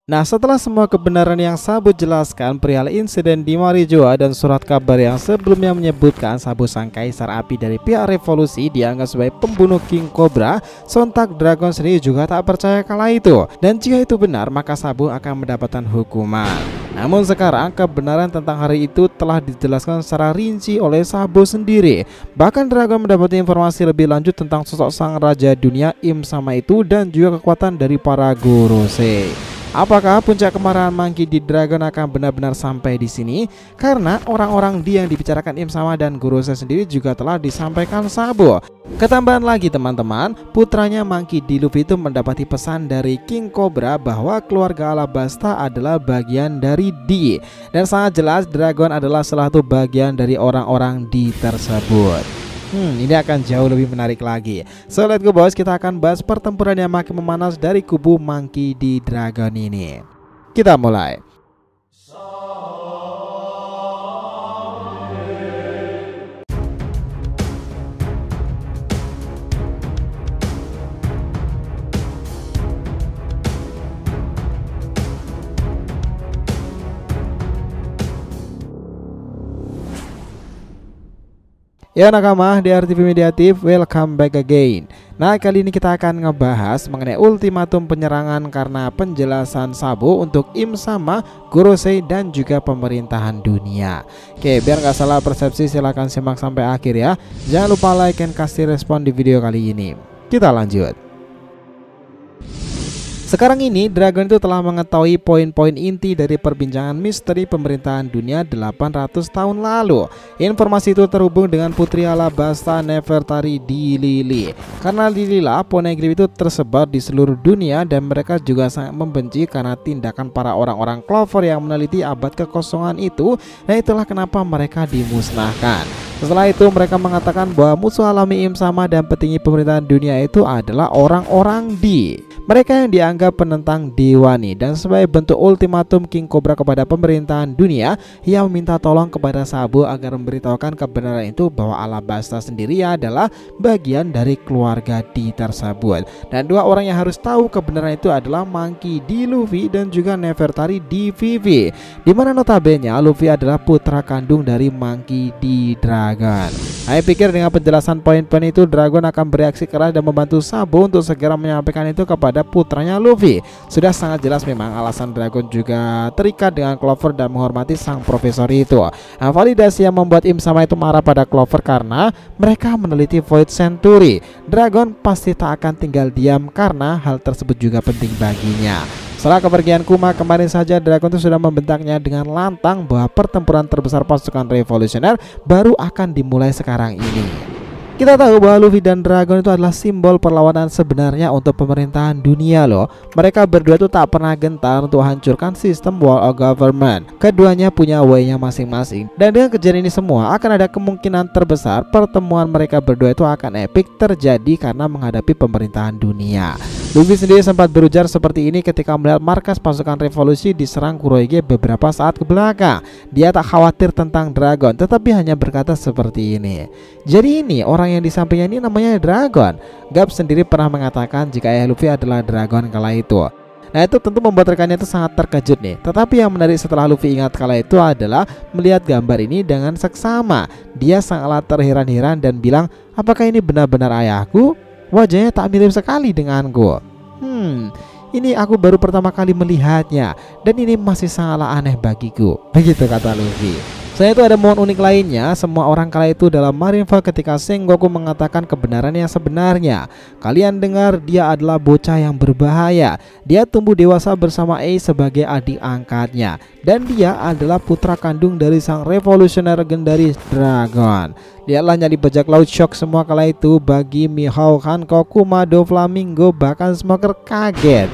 Nah, setelah semua kebenaran yang Sabu jelaskan perihal insiden di Marijoa dan surat kabar yang sebelumnya menyebutkan Sabu sang kaisar api dari pihak revolusi dianggap sebagai pembunuh King Cobra, sontak Dragon sendiri juga tak percaya kala itu. Dan jika itu benar, maka Sabu akan mendapatkan hukuman. Namun sekarang kebenaran tentang hari itu telah dijelaskan secara rinci oleh Sabu sendiri. Bahkan Dragon mendapat informasi lebih lanjut tentang sosok sang raja dunia Im Sama itu dan juga kekuatan dari para Gorosei. Apakah puncak kemarahan Monkey D. Dragon akan benar-benar sampai di sini? Karena orang-orang yang dibicarakan Im Sama dan Gorosei sendiri juga telah disampaikan Sabu. Ketambahan lagi teman-teman, putranya Monkey D. Luffy itu mendapati pesan dari King Cobra bahwa keluarga Alabasta adalah bagian dari D. Dan sangat jelas Dragon adalah salah satu bagian dari orang-orang D tersebut. Ini akan jauh lebih menarik lagi. So let's go boys, kita akan bahas pertempuran yang makin memanas dari kubu Monkey D. Dragon ini. Kita mulai. Ya nakama, di RTV Mediatif, welcome back again. Nah, kali ini kita akan ngebahas mengenai ultimatum penyerangan karena penjelasan Sabu untuk Im Sama, Gorosei dan juga pemerintahan dunia. Oke, biar nggak salah persepsi silahkan simak sampai akhir ya. Jangan lupa like dan kasih respon di video kali ini. Kita lanjut. Sekarang ini Dragon itu telah mengetahui poin-poin inti dari perbincangan misteri pemerintahan dunia 800 tahun lalu. Informasi itu terhubung dengan putri Alabasta Nefertari di Lili. Karena di Lila, poneglyph itu tersebar di seluruh dunia dan mereka juga sangat membenci karena tindakan para orang-orang Clover yang meneliti abad kekosongan itu. Nah, itulah kenapa mereka dimusnahkan. Setelah itu mereka mengatakan bahwa musuh alami Im Sama dan petinggi pemerintahan dunia itu adalah orang-orang D. Mereka yang dianggap penentang Dewani, dan sebagai bentuk ultimatum King Cobra kepada pemerintahan dunia, ia meminta tolong kepada Sabu agar memberitahukan kebenaran itu bahwa Alabasta sendiri adalah bagian dari keluarga D tersebut. Dan dua orang yang harus tahu kebenaran itu adalah Monkey D. Luffy dan juga Nefertari D. Vivi, dimana notabene Luffy adalah putra kandung dari Monkey D. Dragon. Saya pikir dengan penjelasan poin-poin itu Dragon akan bereaksi keras dan membantu Sabu untuk segera menyampaikan itu kepada putranya Luffy. Sudah sangat jelas memang alasan Dragon juga terikat dengan Clover dan menghormati sang profesor itu. Nah, validasi yang membuat Im Sama itu marah pada Clover karena mereka meneliti Void Century. Dragon pasti tak akan tinggal diam karena hal tersebut juga penting baginya. Setelah kepergian Kuma kemarin saja, Dragon itu sudah membentaknya dengan lantang bahwa pertempuran terbesar pasukan revolusioner baru akan dimulai sekarang ini. Kita tahu bahwa Luffy dan Dragon itu adalah simbol perlawanan sebenarnya untuk pemerintahan dunia loh. Mereka berdua itu tak pernah gentar untuk hancurkan sistem world of government. Keduanya punya way-nya masing-masing. Dan dengan kejadian ini semua akan ada kemungkinan terbesar pertemuan mereka berdua itu akan epic terjadi karena menghadapi pemerintahan dunia. Luffy sendiri sempat berujar seperti ini ketika melihat markas pasukan revolusi diserang Kurohige beberapa saat ke belakang. Dia tak khawatir tentang Dragon, tetapi hanya berkata seperti ini. Jadi ini orang yang di sampingnya ini namanya Dragon. Gap sendiri pernah mengatakan jika ayah Luffy adalah Dragon kala itu. Nah, itu tentu membuat rekannya itu sangat terkejut nih. Tetapi yang menarik setelah Luffy ingat kala itu adalah melihat gambar ini dengan seksama. Dia sangatlah terheran-heran dan bilang, apakah ini benar-benar ayahku? Wajahnya tak mirip sekali denganku. Ini aku baru pertama kali melihatnya dan ini masih sangatlah aneh bagiku. Begitu kata Luffy. Selain itu ada momen unik lainnya. Semua orang kala itu dalam Marineford ketika Sengoku mengatakan kebenaran yang sebenarnya. Kalian dengar, dia adalah bocah yang berbahaya. Dia tumbuh dewasa bersama Ace sebagai adik angkatnya. Dan dia adalah putra kandung dari sang revolusioner legendaris Dragon. Lihatlah nyali bajak laut shock semua kala itu bagi Mihawk, Hancock, Kuma, Doflamingo, bahkan Smoker kaget.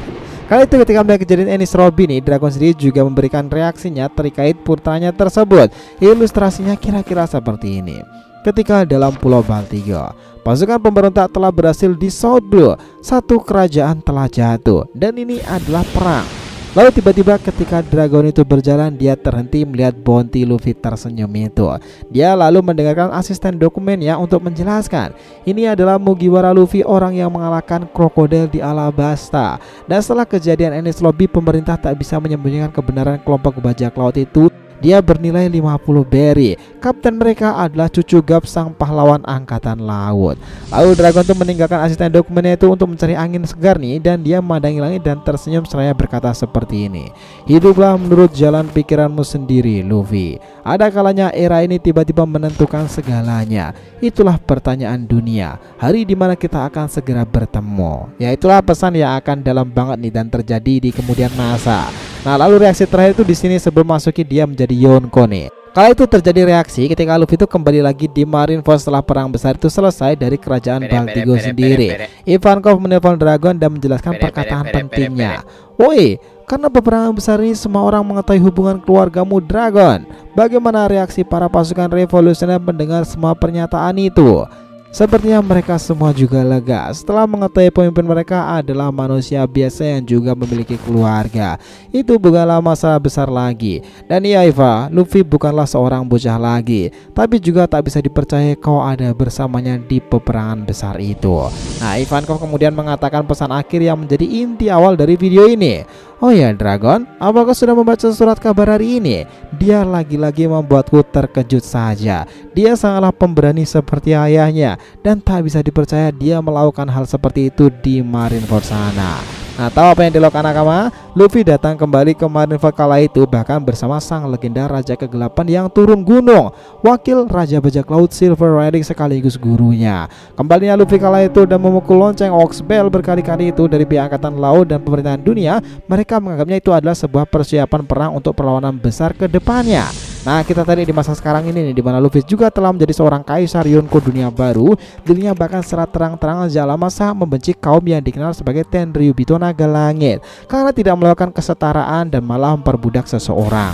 Kali itu ketika melihat kejadian Enies Robin, Dragon sendiri juga memberikan reaksinya terkait putranya tersebut. Ilustrasinya kira-kira seperti ini. Ketika dalam Pulau Baltigo, pasukan pemberontak telah berhasil di South Blue. Satu kerajaan telah jatuh dan ini adalah perang. Lalu tiba-tiba ketika dragon itu berjalan, dia terhenti melihat Bounty Luffy tersenyum itu. Dia lalu mendengarkan asisten dokumennya untuk menjelaskan, ini adalah Mugiwara Luffy, orang yang mengalahkan krokodil di Alabasta. Dan setelah kejadian Enies Lobby, pemerintah tak bisa menyembunyikan kebenaran kelompok bajak laut itu. Dia bernilai 50 berry. Kapten mereka adalah cucu Garp, sang pahlawan angkatan laut. Lalu dragon itu meninggalkan asisten dokumennya itu untuk mencari angin segar nih, dan dia memandangi langit dan tersenyum seraya berkata seperti ini, hiduplah menurut jalan pikiranmu sendiri, Luffy. Ada kalanya era ini tiba-tiba menentukan segalanya. Itulah pertanyaan dunia, hari dimana kita akan segera bertemu. Ya, itulah pesan yang akan dalam banget nih dan terjadi di kemudian masa. Nah, lalu reaksi terakhir itu di sini sebelum masuki dia menjadi Yonko nih. Kala itu terjadi reaksi ketika Luffy itu kembali lagi di Marineford setelah perang besar itu selesai dari kerajaan Baltigo sendiri. Ivankov menelpon Dragon dan menjelaskan perkataan pentingnya. Woi, karena peperangan besar ini semua orang mengetahui hubungan keluargamu, Dragon. Bagaimana reaksi para pasukan revolusioner mendengar semua pernyataan itu? Sepertinya mereka semua juga lega setelah mengetahui pemimpin mereka adalah manusia biasa yang juga memiliki keluarga. Itu bukanlah masalah besar lagi. Dan iya Eva, Luffy bukanlah seorang bocah lagi, tapi juga tak bisa dipercaya kau ada bersamanya di peperangan besar itu. Nah, Ivankov kemudian mengatakan pesan akhir yang menjadi inti awal dari video ini. Oh ya Dragon, apakah sudah membaca surat kabar hari ini? Dia lagi-lagi membuatku terkejut saja. Dia sangatlah pemberani seperti ayahnya, dan tak bisa dipercaya dia melakukan hal seperti itu di Marineford sana. Nah, tahu apa yang dilakukan Nakama? Luffy datang kembali ke Marineford kala itu, bahkan bersama sang legenda Raja Kegelapan yang turun gunung, wakil Raja Bajak Laut Silver Riding sekaligus gurunya. Kembalinya Luffy kala itu dan memukul lonceng Ox Bell berkali-kali itu dari pihak Angkatan Laut dan pemerintahan dunia. Mereka menganggapnya itu adalah sebuah persiapan perang untuk perlawanan besar ke depannya. Nah, kita tadi di masa sekarang ini nih, di mana Luffy juga telah menjadi seorang kaisar Yonko dunia baru. Dirinya bahkan secara terang-terangan sejak lama membenci kaum yang dikenal sebagai Tenryubito Naga Langit karena tidak melakukan kesetaraan dan malah memperbudak seseorang.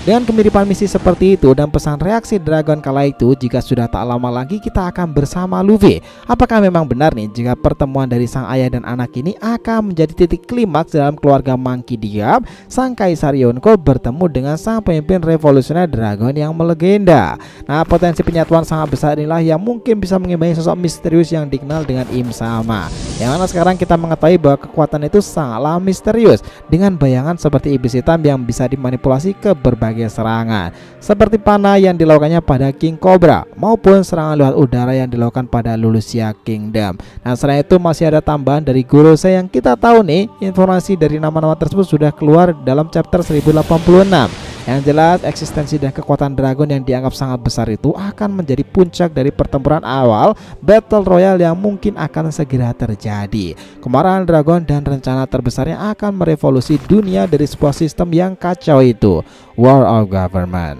Dengan kemiripan misi seperti itu dan pesan reaksi Dragon kala itu, jika sudah tak lama lagi kita akan bersama Luffy. Apakah memang benar nih jika pertemuan dari sang ayah dan anak ini akan menjadi titik klimaks dalam keluarga Monkey D. Garp? Sang Kaisar Yonko bertemu dengan sang pemimpin revolusioner Dragon yang melegenda. Nah, potensi penyatuan sangat besar inilah yang mungkin bisa mengimbangi sosok misterius yang dikenal dengan Im Sama. Yang mana sekarang kita mengetahui bahwa kekuatan itu sangatlah misterius, dengan bayangan seperti iblis hitam yang bisa dimanipulasi ke berbagai serangan, seperti panah yang dilakukannya pada King Cobra maupun serangan lewat udara yang dilakukan pada Lulusia Kingdom. Nah, selain itu masih ada tambahan dari Gorosei yang kita tahu nih, informasi dari nama-nama tersebut sudah keluar dalam chapter 1086. Yang jelas eksistensi dan kekuatan Dragon yang dianggap sangat besar itu akan menjadi puncak dari pertempuran awal Battle Royale yang mungkin akan segera terjadi. Kemarahan Dragon dan rencana terbesarnya akan merevolusi dunia dari sebuah sistem yang kacau itu, War of Government.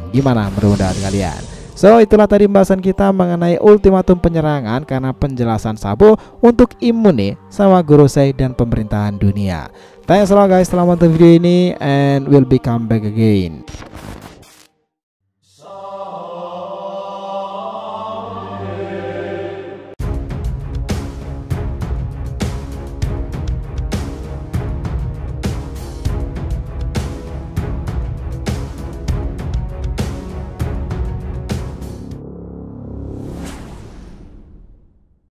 Gimana menurut kalian? So, itulah tadi pembahasan kita mengenai ultimatum penyerangan karena penjelasan Sabo untuk Imune sama Gorosei dan pemerintahan dunia. Thanks a lot guys telah menonton video ini, and we'll be come back again.